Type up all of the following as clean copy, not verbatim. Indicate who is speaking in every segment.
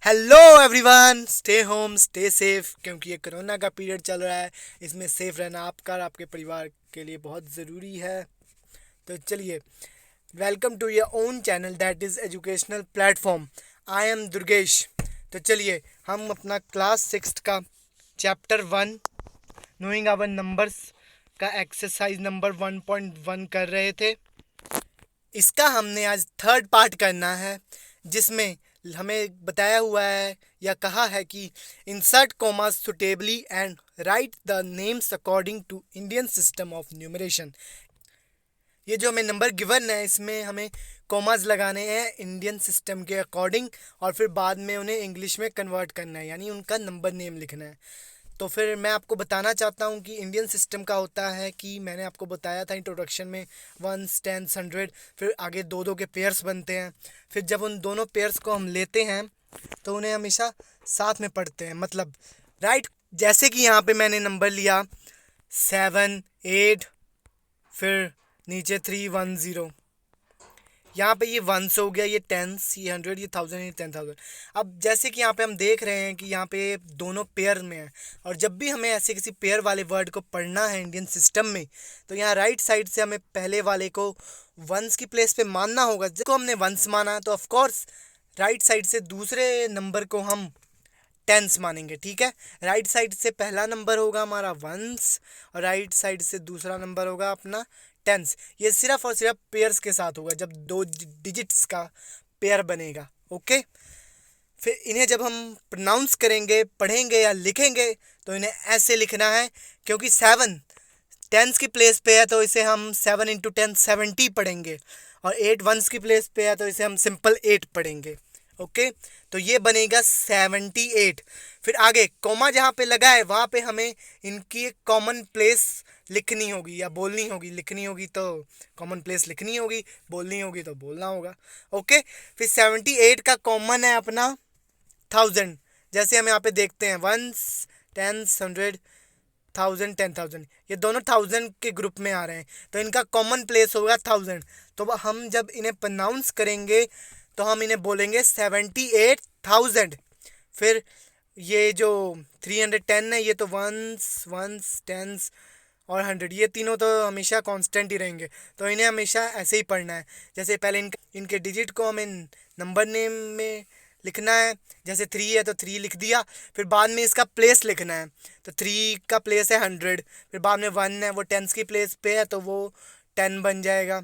Speaker 1: Hello everyone, stay home stay safe, क्योंकि ये corona का पीरियड चल रहा है। इसमें सेफ रहना आपका और आपके परिवार के लिए बहुत ज़रूरी है। तो चलिए, welcome to your own channel that is educational platform. I am Durgesh. तो चलिए, हम अपना क्लास 6 का चैप्टर 1 नोइंग आवर नंबर्स का एक्सरसाइज नंबर 1.1 कर रहे थे। इसका हमने आज थर्ड पार्ट करना है, जिसमें हमें बताया हुआ है या कहा है कि insert commas suitably and write the names according to Indian system of numeration. ये जो हमें नंबर गिवन है, इसमें हमें कॉमास लगाने हैं इंडियन सिस्टम के अकॉर्डिंग, और फिर बाद में उन्हें इंग्लिश में कन्वर्ट करना है, यानी उनका नंबर नेम लिखना है। तो फिर मैं आपको बताना चाहता हूँ कि इंडियन सिस्टम का होता है कि मैंने आपको बताया था इंट्रोडक्शन में, वंस, टेंस, 100, फिर आगे दो दो के पेयर्स बनते हैं। फिर जब उन दोनों पेयर्स को हम लेते हैं तो उन्हें हमेशा साथ में पढ़ते हैं। मतलब राइट, जैसे कि यहाँ पे मैंने नंबर लिया 7, 8, फिर नीचे 310। यहाँ पे ये वंस हो गया, ये टेंस, ये 100, ये 1000, ये 10,000। अब जैसे कि यहाँ पे हम देख रहे हैं कि यहाँ पे दोनों पेयर में है, और जब भी हमें ऐसे किसी पेयर वाले वर्ड को पढ़ना है इंडियन सिस्टम में, तो यहाँ राइट साइड से हमें पहले वाले को वंस की प्लेस पे मानना होगा। जिसको हमने वंस माना तो ऑफकोर्स राइट साइड से दूसरे नंबर को हम टेंस मानेंगे। ठीक है, राइट साइड से पहला नंबर होगा हमारा वंस, और राइट साइड से दूसरा नंबर होगा अपना टेंस। ये सिर्फ और सिर्फ पेयर्स के साथ होगा, जब दो डिजिट्स का पेयर बनेगा। ओके, फिर इन्हें जब हम प्रोनाउंस करेंगे, पढ़ेंगे या लिखेंगे, तो इन्हें ऐसे लिखना है, क्योंकि 7 टेंस की प्लेस पे है तो इसे हम 7 इंटू 10 70 पढ़ेंगे, और 8 वंस की प्लेस पे है तो इसे हम सिंपल 8 पढ़ेंगे। ओके, तो ये बनेगा 78। फिर आगे कॉमा जहाँ पे लगा है वहाँ पे हमें इनकी एक कॉमन प्लेस लिखनी होगी या बोलनी होगी। लिखनी होगी तो कॉमन प्लेस लिखनी होगी, बोलनी होगी तो बोलना होगा। ओके, फिर 78 का कॉमन है अपना 1000। जैसे हम यहाँ पे देखते हैं वंस, टेंस, 100, 1000, 10,000, ये दोनों 1000 के ग्रुप में आ रहे हैं, तो इनका कॉमन प्लेस होगा 1000। तो हम जब इन्हें प्रोनाउंस करेंगे तो हम इन्हें बोलेंगे 78,000। फिर ये जो 310 है, ये तो वंस, वंस, टेंस और 100, ये तीनों तो हमेशा कांस्टेंट ही रहेंगे, तो इन्हें हमेशा ऐसे ही पढ़ना है। जैसे पहले इनके डिजिट को हमें नंबर नेम में लिखना है। जैसे 3 है तो 3 लिख दिया, फिर बाद में इसका प्लेस लिखना है। तो 3 का प्लेस है 100, फिर बाद में 1 है, वो टेंस की प्लेस पे है तो वो 10 बन जाएगा,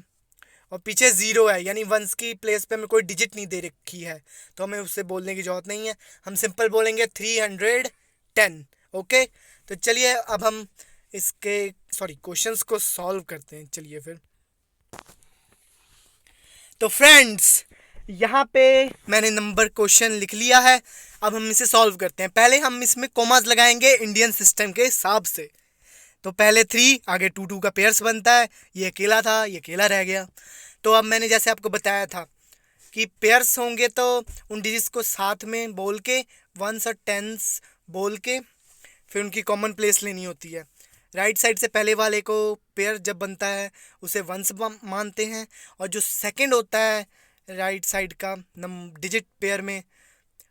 Speaker 1: और पीछे 0 है, यानी वंस की प्लेस पे हमें कोई डिजिट नहीं दे रखी है, तो हमें उससे बोलने की ज़रूरत नहीं है। हम सिंपल बोलेंगे 310। ओके, तो चलिए अब हम इसके क्वेश्चंस को सॉल्व करते हैं। चलिए फिर, तो फ्रेंड्स यहाँ पे मैंने नंबर क्वेश्चन लिख लिया है। अब हम इसे सॉल्व करते हैं। पहले हम इसमें कॉमास लगाएंगे इंडियन सिस्टम के हिसाब से। तो पहले 3, आगे 2 का पेयर्स बनता है। ये अकेला था, ये अकेला रह गया। तो अब मैंने जैसे आपको बताया था कि पेयर्स होंगे तो उन डिजिट्स को साथ में बोल के, वंस और टेंस बोल के, फिर उनकी कॉमन प्लेस लेनी होती है। राइट साइड से पहले वाले को पेयर जब बनता है उसे वंस मानते हैं, और जो सेकंड होता है राइट साइड का डिजिट पेयर में,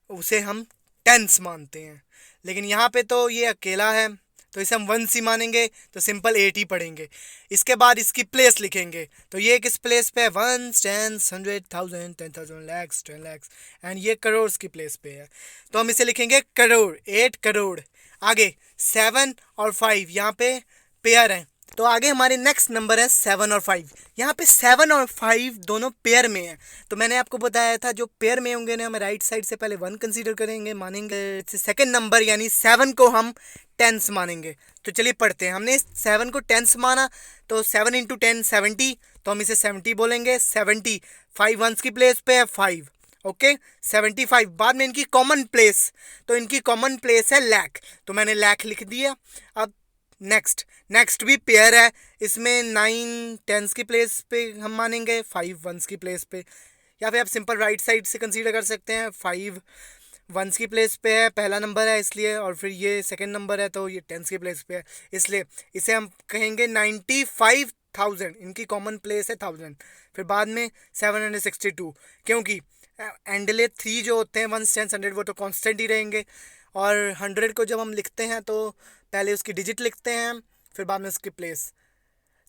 Speaker 1: उसे हम टेंस मानते हैं। लेकिन यहाँ पे तो ये अकेला है तो इसे हम वंस ही मानेंगे, तो सिंपल 8 ही पढ़ेंगे। इसके बाद इसकी प्लेस लिखेंगे, तो ये किस प्लेस पे है? Ones, tens, 100, 1000, 10,000, lakhs, 10 lakhs, and ये करोड़ की प्लेस पे है, तो हम इसे लिखेंगे करोड़, 8 करोड़। आगे 7 और 5 यहाँ पे पेयर हैं, तो आगे हमारे नेक्स्ट नंबर है 7 और 5। यहाँ पे 7 और 5 दोनों पेयर में है, तो मैंने आपको बताया था जो पेयर में होंगे ना, हम राइट साइड से पहले 1 कंसीडर करेंगे, मानेंगे सेकंड नंबर यानी 7 को हम टेंस मानेंगे। तो चलिए पढ़ते हैं। हमने 7 को टेंस माना, तो 7 इंटू 10 70, तो हम इसे 70 बोलेंगे। 70, 5 वंस की प्लेस पे है 5। ओके, 75। बाद में इनकी कॉमन प्लेस, तो इनकी कॉमन प्लेस है लाख, तो मैंने लाख लिख दिया। अब नेक्स्ट भी पेयर है, इसमें 9 टेंस की प्लेस पे हम मानेंगे, 5 वंस की प्लेस पे, या फिर आप सिंपल राइट साइड से कंसीडर कर सकते हैं। 5 वंस की प्लेस पे है, पहला नंबर है इसलिए, और फिर ये सेकंड नंबर है तो ये टेंस की प्लेस पे है, इसलिए इसे हम कहेंगे 95,000। इनकी कॉमन प्लेस है 1000। फिर बाद में 762, क्योंकि एंडले 3 जो होते हैं 1 10 100 वो तो कांस्टेंट ही रहेंगे। और 100 को जब हम लिखते हैं तो पहले उसकी डिजिट लिखते हैं, फिर बाद में उसकी प्लेस।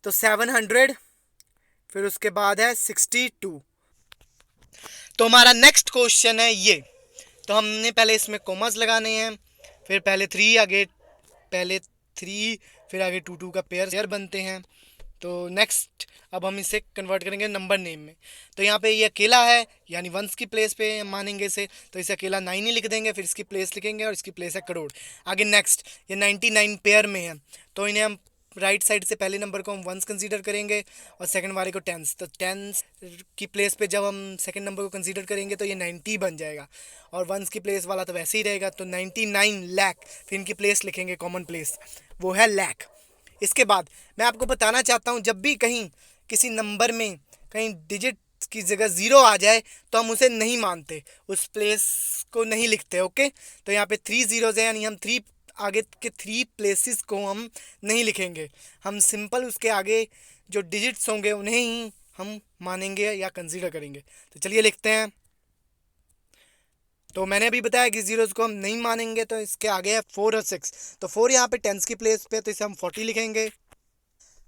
Speaker 1: तो 700, फिर उसके बाद है 62। तो हमारा नेक्स्ट क्वेश्चन है ये। तो हमने पहले इसमें कोमास लगाने हैं, फिर पहले 3 आगे, पहले 3 फिर आगे 2 का पेयर बनते हैं। तो नेक्स्ट अब हम इसे कन्वर्ट करेंगे नंबर नेम में। तो यहाँ पे ये अकेला है, यानी वंस की प्लेस पे हम मानेंगे इसे, तो इसे अकेला 9 ही लिख देंगे, फिर इसकी प्लेस लिखेंगे और इसकी प्लेस है करोड़। आगे नेक्स्ट ये 99 पेयर में है, तो इन्हें हम राइट साइड से पहले नंबर को हम वंस कंसीडर करेंगे और सेकंड वाले को टेंस। तो टेंस की प्लेस पे जब हम सेकंड नंबर को कंसीडर करेंगे तो ये 90 बन जाएगा, और वंस की प्लेस वाला तो वैसे ही रहेगा। तो 99 लाख, फिर इनकी प्लेस लिखेंगे, कॉमन प्लेस वो है लाख। इसके बाद मैं आपको बताना चाहता हूँ, जब भी कहीं किसी नंबर में कहीं डिजिट की जगह ज़ीरो आ जाए तो हम उसे नहीं मानते, उस प्लेस को नहीं लिखते। ओके, तो यहाँ पे 3 ज़ीरोज़ हैं, यानी हम 3 आगे के 3 प्लेसेस को हम नहीं लिखेंगे, हम सिंपल उसके आगे जो डिजिट्स होंगे उन्हें ही हम मानेंगे या कंसीडर करेंगे। तो चलिए लिखते हैं। तो मैंने अभी बताया कि ज़ीरोज़ को हम नहीं मानेंगे, तो इसके आगे है 4 और 6। तो 4 यहाँ पे टेंस की प्लेस पे, तो इसे हम 40 लिखेंगे,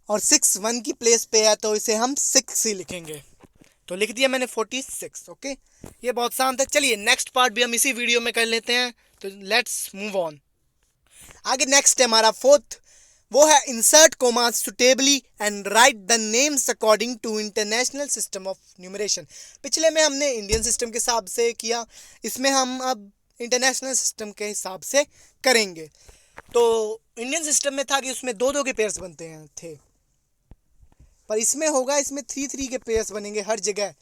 Speaker 1: और 6 1 की प्लेस पे है, तो इसे हम 6 ही लिखेंगे। तो लिख दिया मैंने 46। ओके, ये बहुत आसान था। चलिए नेक्स्ट पार्ट भी हम इसी वीडियो में कर लेते हैं, तो लेट्स मूव ऑन। आगे नेक्स्ट है हमारा फोर्थ, वो है insert comma suitably and write the names according to international system of numeration. पिछले में हमने इंडियन सिस्टम के हिसाब से किया, इसमें हम अब इंटरनेशनल सिस्टम के हिसाब से करेंगे। तो इंडियन सिस्टम में था कि उसमें 2 के पेयर्स बनते हैं थे, पर इसमें होगा, इसमें 3 के पेयर्स बनेंगे हर जगह।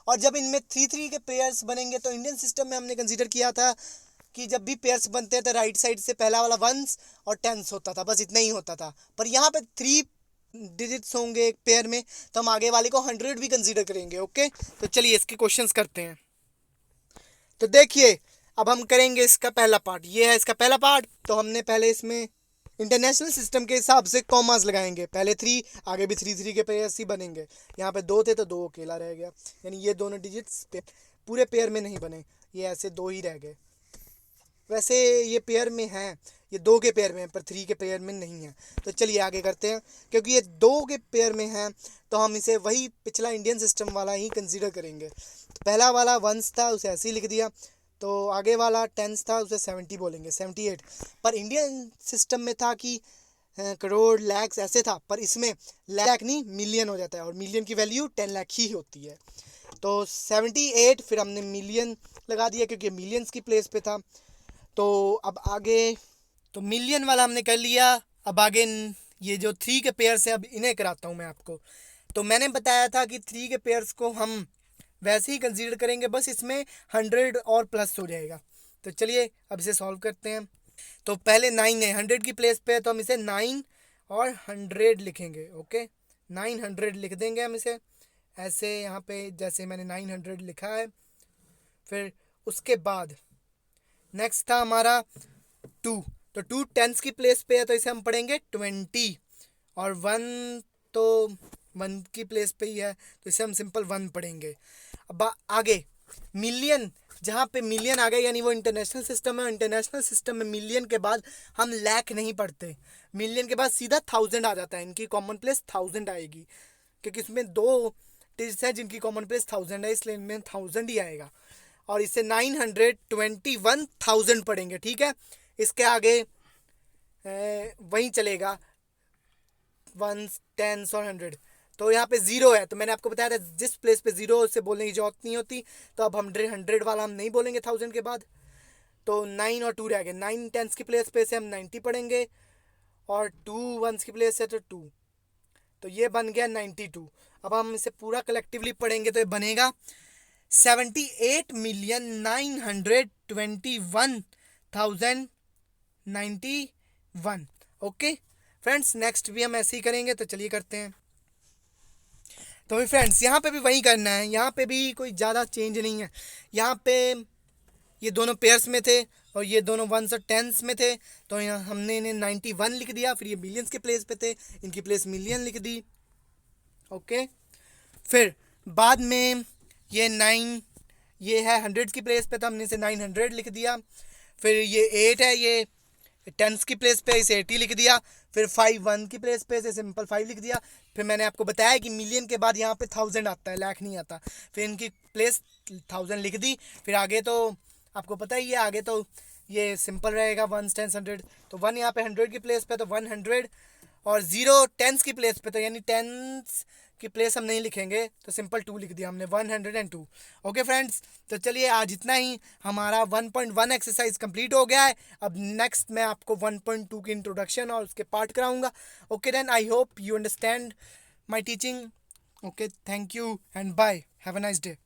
Speaker 1: और जब इनमें 3 के पेयर्स बनेंगे, तो इंडियन सिस्टम में हमने कंसीडर किया था कि जब भी पेयर्स बनते हैं तो राइट साइड से पहला वाला वंस और टेंस होता था, बस इतना ही होता था। पर यहाँ पे 3 डिजिट्स होंगे एक पेयर में, तो हम आगे वाले को 100 भी कंसीडर करेंगे। ओके, तो चलिए इसके क्वेश्चंस करते हैं। तो देखिए, अब हम करेंगे इसका पहला पार्ट, ये है इसका पहला पार्ट। तो हमने पहले इसमें इंटरनेशनल सिस्टम के हिसाब से कॉमास लगाएंगे, पहले 3 आगे भी 3 के पेयर्स ही बनेंगे। यहाँ पे 2 थे तो 2 अकेला रह गया, यानी ये दोनों डिजिट्स पूरे पेयर में नहीं बने, ये ऐसे 2 ही रह गए। वैसे ये पेयर में हैं, ये 2 के पेयर में है, पर 3 के पेयर में नहीं है। तो चलिए आगे करते हैं, क्योंकि ये 2 के पेयर में है तो हम इसे वही पिछला इंडियन सिस्टम वाला ही कंसीडर करेंगे। तो पहला वाला वंस था, उसे ऐसे ही लिख दिया। तो आगे वाला टेंस था, उसे 70 बोलेंगे, 78। पर इंडियन सिस्टम में था कि करोड़ लैक्स ऐसे था, पर इसमें लैख नहीं मिलियन हो जाता है, और मिलियन की वैल्यू 10 लाख ही होती है। तो 78, फिर हमने मिलियन लगा दिया क्योंकि मिलियंस की प्लेस पे था। तो अब आगे, तो मिलियन वाला हमने कर लिया। अब आगे ये जो 3 के पेयर्स हैं, अब इन्हें कराता हूँ मैं आपको। तो मैंने बताया था कि 3 के पेयर्स को हम वैसे ही कंसीडर करेंगे, बस इसमें 100 और प्लस हो जाएगा। तो चलिए अब इसे सॉल्व करते हैं। तो पहले 9 है, 100 की प्लेस पे है, तो हम इसे 9 और 100 लिखेंगे। ओके, 900 लिख देंगे हम इसे ऐसे, यहाँ पे जैसे मैंने 900 लिखा है। फिर उसके बाद नेक्स्ट था हमारा 2। तो 2 टेंस की प्लेस पे है, तो इसे हम पढ़ेंगे 20। और 1 तो 1 की प्लेस पे ही है, तो इसे हम सिंपल 1 पढ़ेंगे। अब आगे मिलियन, जहाँ पे मिलियन आ गए, यानी वो इंटरनेशनल सिस्टम है। इंटरनेशनल सिस्टम में मिलियन के बाद हम लाख नहीं पढ़ते, मिलियन के बाद सीधा 1000 आ जाता है, इनकी कॉमन प्लेस 1000 आएगी, क्योंकि इसमें 2 डिजिट्स हैं जिनकी कॉमन प्लेस 1000 है, इसलिए इनमें 1000 ही आएगा। और इसे 921,000 पढ़ेंगे, ठीक है। इसके आगे वहीं चलेगा 1 10 और 100। तो यहाँ पे 0 है, तो मैंने आपको बताया था जिस प्लेस पे 0 उसे बोलने की जरूरत नहीं होती। तो अब 100 वाला हम नहीं बोलेंगे 1000 के बाद। तो 9 और 2 रह गए, 9 टेंस की प्लेस पे से हम 90 पढ़ेंगे, और 2 वंस की प्लेस है तो 2। तो ये बन गया 92। अब हम इसे पूरा कलेक्टिवली पढ़ेंगे, तो ये बनेगा 78,921,091। ओके फ्रेंड्स, नेक्स्ट भी हम ऐसे ही करेंगे। तो चलिए करते हैं। तो भी फ्रेंड्स यहाँ पे भी वही करना है, यहाँ पे भी कोई ज़्यादा चेंज नहीं है। यहाँ पे ये दोनों पेयर्स में थे और ये दोनों वंस और टेंस में थे, तो यहाँ हमने इन्हें 91 लिख दिया। फिर ये मिलियंस के प्लेस पे थे, इनकी प्लेस मिलियन लिख दी। ओके, फिर बाद में ये 9 ये है हंड्रेड्स की प्लेस पे तो हमने इसे 900 लिख दिया। फिर ये 8 है, ये टेंस की प्लेस पे इसे 80 लिख दिया। फिर 5 1 की प्लेस पे इसे सिंपल 5 लिख दिया। फिर मैंने आपको बताया कि मिलियन के बाद यहाँ पे 1000 आता है, लाख नहीं आता। फिर इनकी प्लेस 1000 लिख दी। फिर आगे तो आपको पता ही है, आगे तो ये सिंपल रहेगा, 1 10 100। तो 1 यहाँ पे 100 की प्लेस पे तो 100, और 0 टेंस की प्लेस पे तो यानी टेंस की प्लेस हम नहीं लिखेंगे, तो सिंपल 2 लिख दिया हमने, 102। ओके फ्रेंड्स, तो चलिए आज इतना ही। हमारा 1.1 एक्सरसाइज कंप्लीट हो गया है। अब नेक्स्ट मैं आपको 1.2 की इंट्रोडक्शन और उसके पार्ट कराऊंगा। Okay then, I hope you understand my teaching. Okay, thank you and bye, have a nice day.